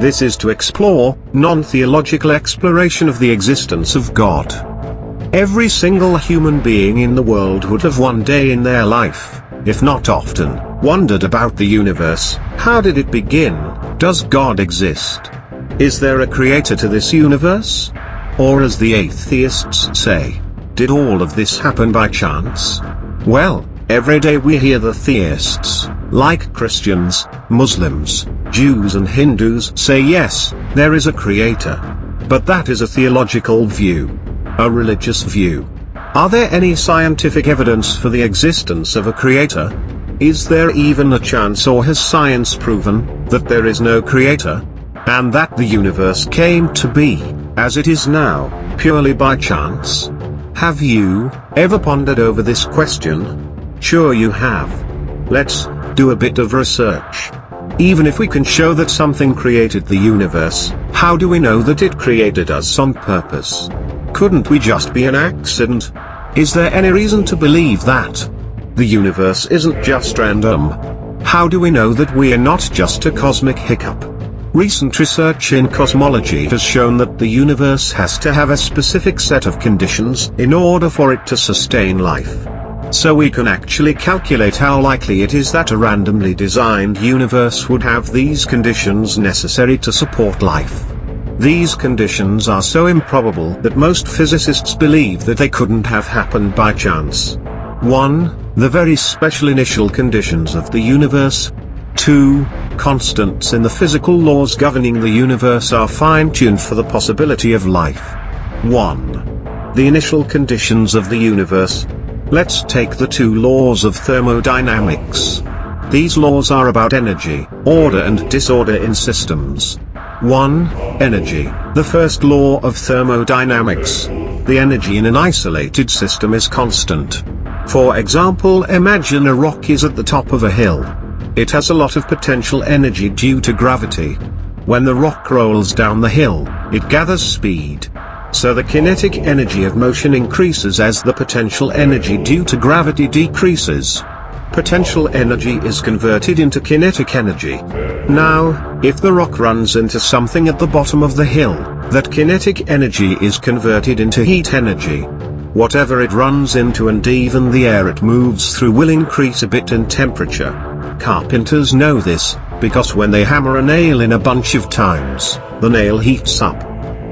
This is to explore non-theological exploration of the existence of God. Every single human being in the world would have one day in their life, if not often, wondered about the universe. How did it begin? Does God exist? Is there a creator to this universe? Or, as the atheists say, did all of this happen by chance? Well, every day we hear the theists, like Christians, Muslims, Jews and Hindus, say yes, there is a creator. But that is a theological view. A religious view. Are there any scientific evidence for the existence of a creator? Is there even a chance, or has science proven that there is no creator? And that the universe came to be, as it is now, purely by chance? Have you ever pondered over this question? Sure you have. Let's do a bit of research. Even if we can show that something created the universe, how do we know that it created us on purpose? Couldn't we just be an accident? Is there any reason to believe that the universe isn't just random? How do we know that we are not just a cosmic hiccup? Recent research in cosmology has shown that the universe has to have a specific set of conditions in order for it to sustain life. So we can actually calculate how likely it is that a randomly designed universe would have these conditions necessary to support life. These conditions are so improbable that most physicists believe that they couldn't have happened by chance. 1. The very special initial conditions of the universe. 2. Constants in the physical laws governing the universe are fine-tuned for the possibility of life. 1. The initial conditions of the universe. Let's take the 2 laws of thermodynamics. These laws are about energy, order and disorder in systems. 1. Energy. The first law of thermodynamics. The energy in an isolated system is constant. For example, imagine a rock is at the top of a hill. It has a lot of potential energy due to gravity. When the rock rolls down the hill, it gathers speed. So the kinetic energy of motion increases as the potential energy due to gravity decreases. Potential energy is converted into kinetic energy. Now, if the rock runs into something at the bottom of the hill, that kinetic energy is converted into heat energy. Whatever it runs into and even the air it moves through will increase a bit in temperature. Carpenters know this, because when they hammer a nail in a bunch of times, the nail heats up.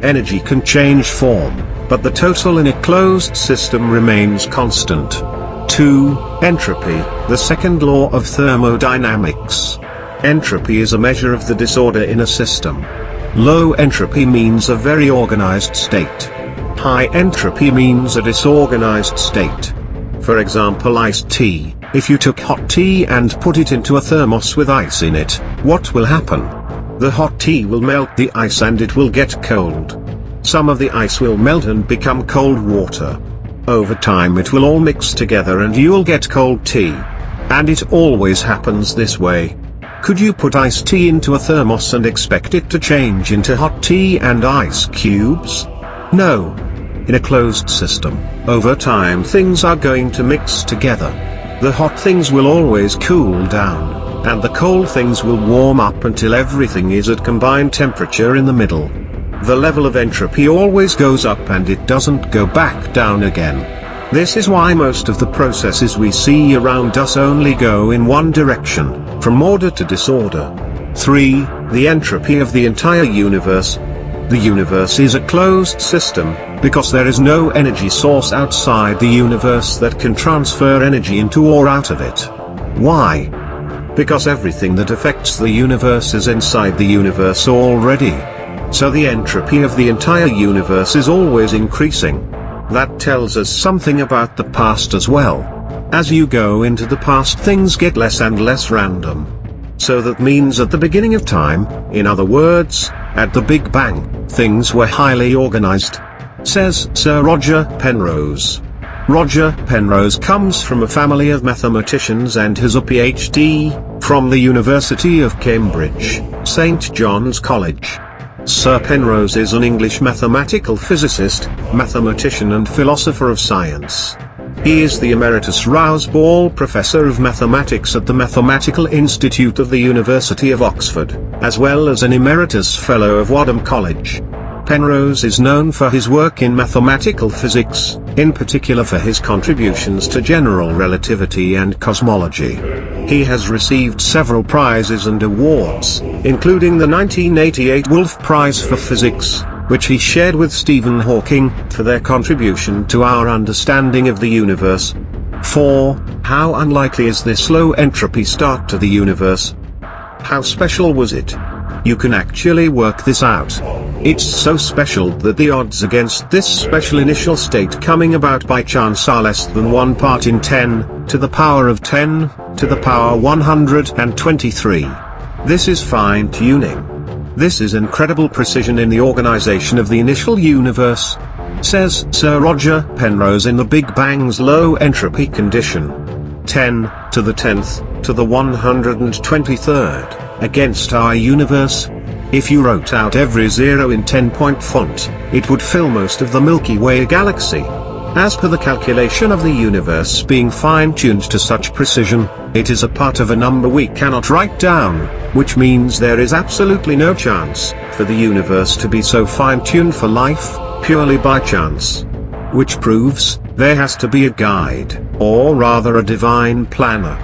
Energy can change form, but the total in a closed system remains constant. 2. Entropy, the second law of thermodynamics. Entropy is a measure of the disorder in a system. Low entropy means a very organized state. High entropy means a disorganized state. For example, iced tea. If you took hot tea and put it into a thermos with ice in it, what will happen? The hot tea will melt the ice and it will get cold. Some of the ice will melt and become cold water. Over time it will all mix together and you'll get cold tea. And it always happens this way. Could you put iced tea into a thermos and expect it to change into hot tea and ice cubes? No. In a closed system, over time things are going to mix together. The hot things will always cool down, and the cold things will warm up until everything is at combined temperature in the middle. The level of entropy always goes up and it doesn't go back down again. This is why most of the processes we see around us only go in one direction, from order to disorder. 3. The entropy of the entire universe. The universe is a closed system, because there is no energy source outside the universe that can transfer energy into or out of it. Why? Because everything that affects the universe is inside the universe already. So the entropy of the entire universe is always increasing. That tells us something about the past as well. As you go into the past, things get less and less random. So that means at the beginning of time, in other words, at the Big Bang, things were highly organized. Says Sir Roger Penrose. Roger Penrose comes from a family of mathematicians and has a PhD from the University of Cambridge, St. John's College. Sir Penrose is an English mathematical physicist, mathematician and philosopher of science. He is the Emeritus Rouse Ball Professor of Mathematics at the Mathematical Institute of the University of Oxford. as well as an emeritus fellow of Wadham College. Penrose is known for his work in mathematical physics, in particular for his contributions to general relativity and cosmology. He has received several prizes and awards, including the 1988 Wolf Prize for Physics, which he shared with Stephen Hawking, for their contribution to our understanding of the universe. 4. How unlikely is this low entropy start to the universe? How special was it? You can actually work this out. It's so special that the odds against this special initial state coming about by chance are less than 1 part in 10, to the power of 10, to the power 123. This is fine-tuning. This is incredible precision in the organization of the initial universe, says Sir Roger Penrose in The Big Bang's low entropy condition. 10 to the 10th to the 123rd against our universe. If you wrote out every zero in 10-point font, it would fill most of the Milky Way galaxy. As per the calculation of the universe being fine-tuned to such precision, it is a part of a number we cannot write down, which means there is absolutely no chance for the universe to be so fine-tuned for life, purely by chance. Which proves, there has to be a guide, or rather a divine planner.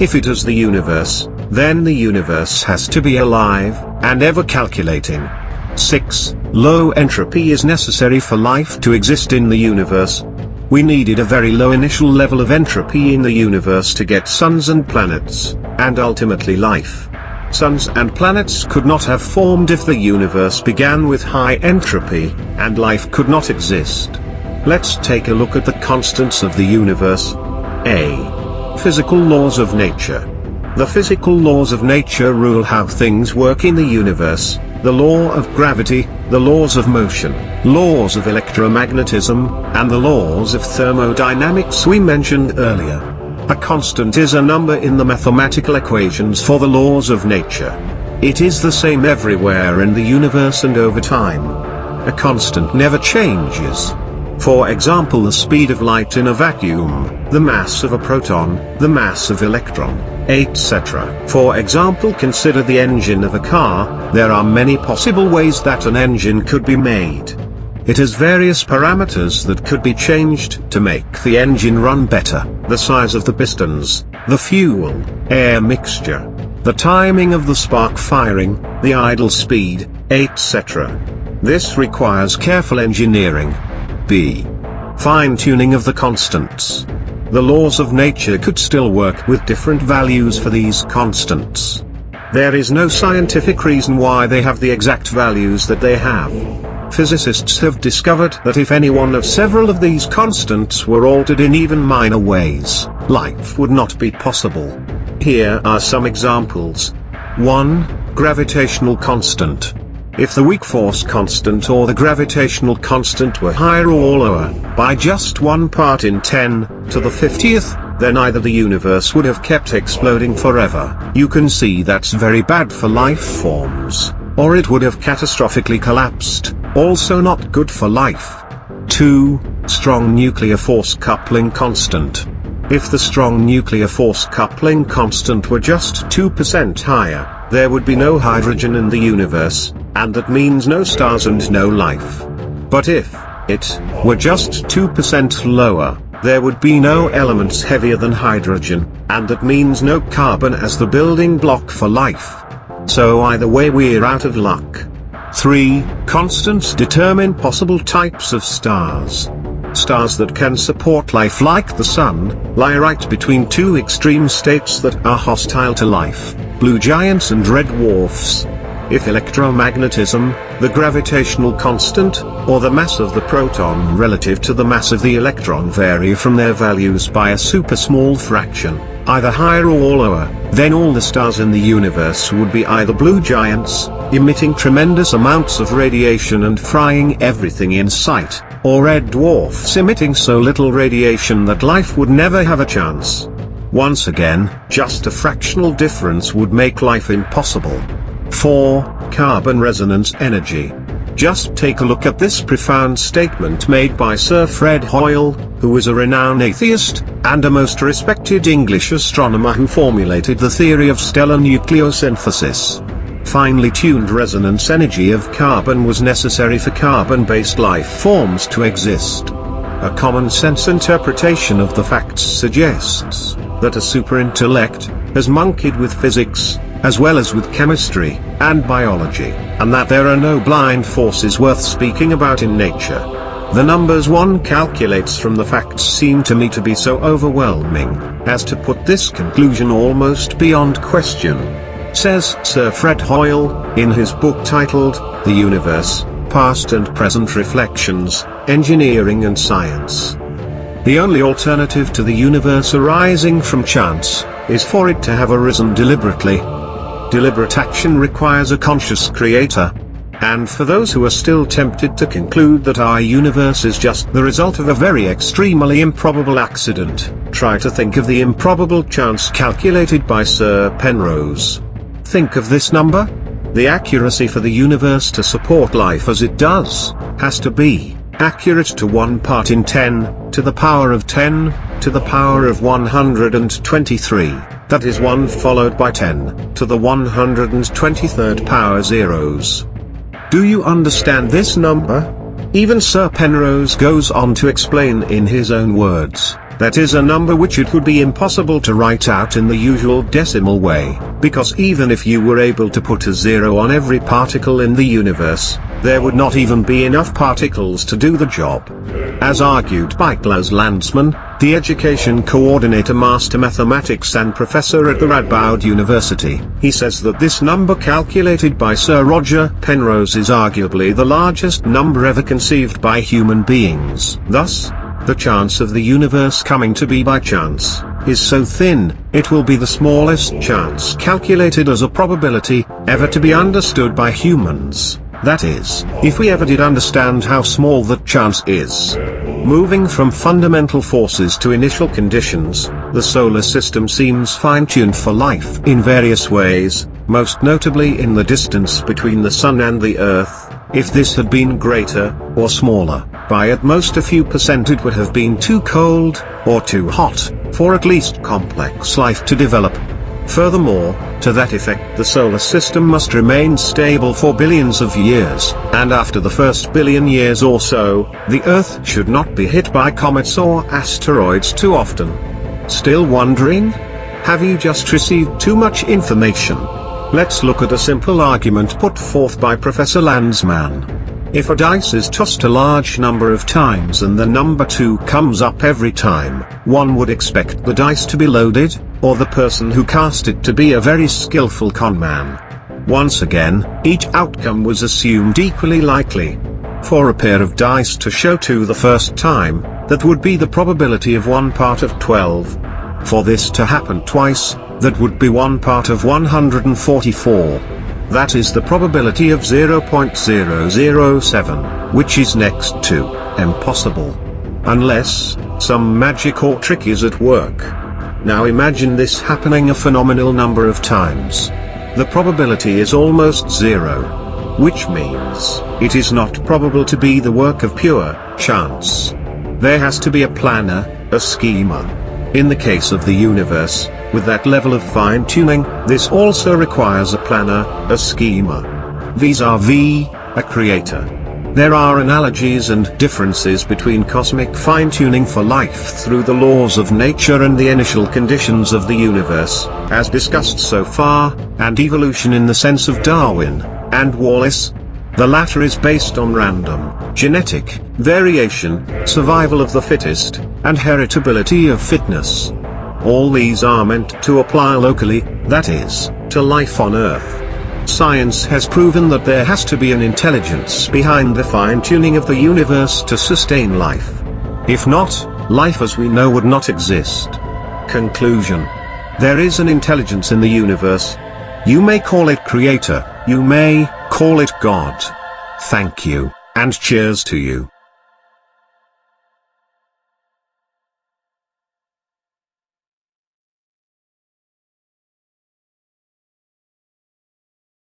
If it is the universe, then the universe has to be alive, and ever calculating. 6. Low entropy is necessary for life to exist in the universe. We needed a very low initial level of entropy in the universe to get suns and planets, and ultimately life. Suns and planets could not have formed if the universe began with high entropy, and life could not exist. Let's take a look at the constants of the universe. A. Physical laws of nature. The physical laws of nature rule how things work in the universe. The law of gravity, the laws of motion, laws of electromagnetism, and the laws of thermodynamics we mentioned earlier. A constant is a number in the mathematical equations for the laws of nature. It is the same everywhere in the universe and over time. A constant never changes. For example, the speed of light in a vacuum, the mass of a proton, the mass of electron, etc. For example, consider the engine of a car. There are many possible ways that an engine could be made. It has various parameters that could be changed to make the engine run better: the size of the pistons, the fuel, air mixture, the timing of the spark firing, the idle speed, etc. This requires careful engineering. B. Fine-tuning of the constants. The laws of nature could still work with different values for these constants. There is no scientific reason why they have the exact values that they have. Physicists have discovered that if any one of several of these constants were altered in even minor ways, life would not be possible. Here are some examples. 1. Gravitational constant. If the weak force constant or the gravitational constant were higher or lower, by just 1 part in 10 to the 50th, then either the universe would have kept exploding forever. You can see that's very bad for life forms, or it would have catastrophically collapsed, also not good for life. 2. Strong nuclear force coupling constant. If the strong nuclear force coupling constant were just 2% higher, there would be no hydrogen in the universe, and that means no stars and no life. But if it were just 2% lower, there would be no elements heavier than hydrogen, and that means no carbon as the building block for life. So either way we're out of luck. 3. Constants determine possible types of stars. Stars that can support life, like the Sun, lie right between two extreme states that are hostile to life: blue giants and red dwarfs. If electromagnetism, the gravitational constant, or the mass of the proton relative to the mass of the electron vary from their values by a super small fraction, either higher or lower, then all the stars in the universe would be either blue giants, emitting tremendous amounts of radiation and frying everything in sight, or red dwarfs emitting so little radiation that life would never have a chance. Once again, just a fractional difference would make life impossible. 4. Carbon resonance energy. Just take a look at this profound statement made by Sir Fred Hoyle, who was a renowned atheist, and a most respected English astronomer who formulated the theory of stellar nucleosynthesis. finely tuned resonance energy of carbon was necessary for carbon-based life forms to exist. A common-sense interpretation of the facts suggests that a superintellect has monkeyed with physics, as well as with chemistry and biology, and that there are no blind forces worth speaking about in nature. The numbers one calculates from the facts seem to me to be so overwhelming as to put this conclusion almost beyond question, says Sir Fred Hoyle, in his book titled, The Universe, Past and Present Reflections, Engineering and Science. The only alternative to the universe arising from chance is for it to have arisen deliberately. Deliberate action requires a conscious creator. And for those who are still tempted to conclude that our universe is just the result of a very extremely improbable accident, try to think of the improbable chance calculated by Sir Penrose. Think of this number. The accuracy for the universe to support life as it does, has to be accurate to 1 part in 10, to the power of 10, to the power of 123, that is 1 followed by 10, to the 123rd power zeros. Do you understand this number? Even Sir Penrose goes on to explain in his own words, that is a number which it would be impossible to write out in the usual decimal way, because even if you were able to put a zero on every particle in the universe, there would not even be enough particles to do the job. As argued by Klaus Landsman, the education coordinator, master mathematics and professor at the Radboud University, he says that this number calculated by Sir Roger Penrose is arguably the largest number ever conceived by human beings. Thus, the chance of the universe coming to be by chance is so thin, it will be the smallest chance calculated as a probability ever to be understood by humans. That is, if we ever did understand how small that chance is. Moving from fundamental forces to initial conditions, the solar system seems fine-tuned for life in various ways, most notably in the distance between the Sun and the Earth. If this had been greater, or smaller, by at most a few percent, it would have been too cold, or too hot, for at least complex life to develop. Furthermore, to that effect the solar system must remain stable for billions of years, and after the first billion years or so, the Earth should not be hit by comets or asteroids too often. Still wondering? Have you just received too much information? Let's look at a simple argument put forth by Professor Landsman. If a dice is tossed a large number of times and the number 2 comes up every time, one would expect the dice to be loaded, or the person who cast it to be a very skillful conman. Once again, each outcome was assumed equally likely. For a pair of dice to show 2 the first time, that would be the probability of 1 part of 12. For this to happen twice, that would be 1 part of 144. That is the probability of 0.007, which is next to impossible. Unless some magic or trick is at work. Now imagine this happening a phenomenal number of times. The probability is almost 0. Which means, it is not probable to be the work of pure chance. There has to be a planner, a schema. In the case of the universe, with that level of fine-tuning, this also requires a planner, a schema. Vis-a-vis, a creator. There are analogies and differences between cosmic fine-tuning for life through the laws of nature and the initial conditions of the universe, as discussed so far, and evolution in the sense of Darwin and Wallace. The latter is based on random, genetic, variation, survival of the fittest, and heritability of fitness. All these are meant to apply locally, that is, to life on Earth. Science has proven that there has to be an intelligence behind the fine-tuning of the universe to sustain life. If not, life as we know would not exist. Conclusion. There is an intelligence in the universe. You may call it creator, you may call it God. Thank you, and cheers to you.